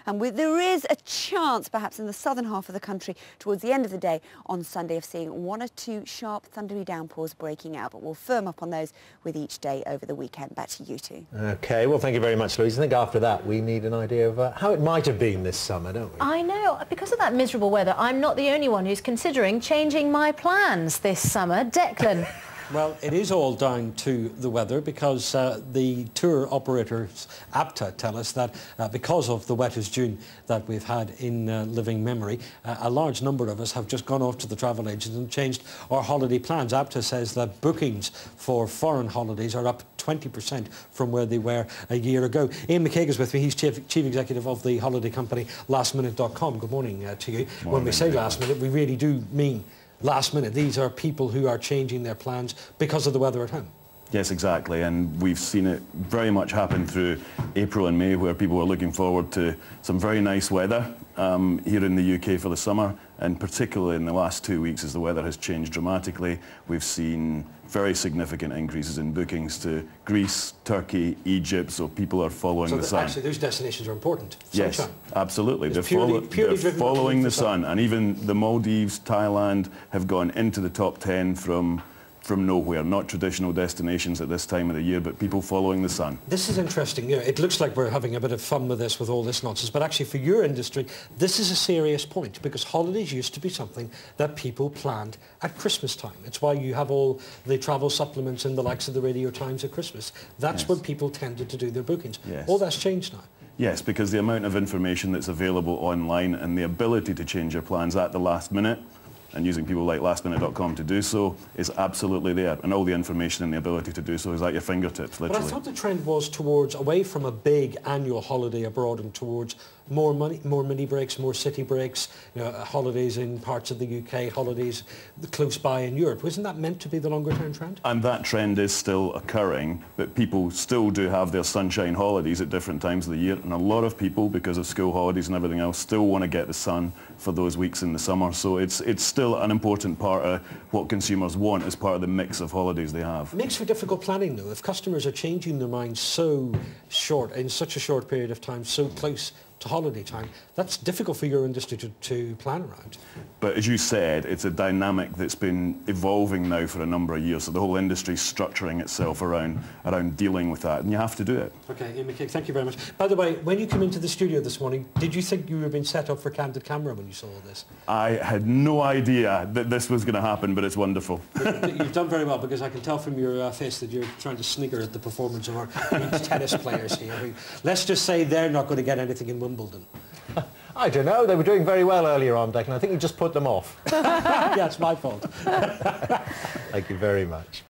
And there is a chance, perhaps in the southern half of the country, towards the end of the day on Sunday, of seeing one or two sharp thundery downpours breaking out. But we'll firm up on those with each day over the weekend. Back to you two. OK, well, thank you very much, Louise. I think after that we need an idea of how it might have been this summer, don't we? I know. Because of that miserable weather, I'm not the only one who's considering changing my plans this summer. Declan. Well, it is all down to the weather, because the tour operators APTA tell us that because of the wettest June that we've had in living memory, a large number of us have just gone off to the travel agents and changed our holiday plans. APTA says that bookings for foreign holidays are up 20% from where they were a year ago. Ian McCaig is with me. He's Chief Executive of the holiday company lastminute.com. Good morning to you. Morning. When we say last minute, we really do mean last minute. These are people who are changing their plans because of the weather at home. Yes, exactly, and we've seen it very much happen through April and May, where people are looking forward to some very nice weather here in the UK for the summer, and particularly in the last 2 weeks as the weather has changed dramatically. We've seen very significant increases in bookings to Greece, Turkey, Egypt, so people are following the sun. Actually, those destinations are important. Yes, Sunshine. absolutely. It's They're following the sun, and even the Maldives, Thailand have gone into the top 10 from nowhere. Not traditional destinations at this time of the year, but people following the sun. This is interesting. You know, it looks like we're having a bit of fun with this, with all this nonsense, but actually for your industry, this is a serious point, because holidays used to be something that people planned at Christmas time. It's why you have all the travel supplements and the likes of the Radio Times at Christmas. That's Yes. when people tended to do their bookings. Yes. All that's changed now. Yes, because the amount of information that's available online and the ability to change your plans at the last minute, and using people like lastminute.com to do so, is absolutely there. And all the information and the ability to do so is at your fingertips, literally. But I thought the trend was towards, away from a big annual holiday abroad, and towards more mini breaks, more city breaks, you know, holidays in parts of the UK, holidays close by in Europe. Wasn't that meant to be the longer term trend? And that trend is still occurring, but people still do have their sunshine holidays at different times of the year, and a lot of people, because of school holidays and everything else, still want to get the sun for those weeks in the summer. So it's still an important part of what consumers want as part of the mix of holidays they have. It makes for difficult planning, though. If customers are changing their minds so short, in such a short period of time, so close to holiday time, that's difficult for your industry to plan around. But as you said, it's a dynamic that's been evolving now for a number of years, so the whole industry is structuring itself around dealing with that, and you have to do it. Okay, Ian McCaig, thank you very much. By the way, when you came into the studio this morning, did you think you were being set up for candid camera when you saw all this? I had no idea that this was going to happen, but it's wonderful. You've done very well, because I can tell from your face that you're trying to snigger at the performance of our tennis players here. Let's just say they're not going to get anything in Wimbledon. I don't know. They were doing very well earlier on, Declan. I think you just put them off. Yeah, it's my fault. Thank you very much.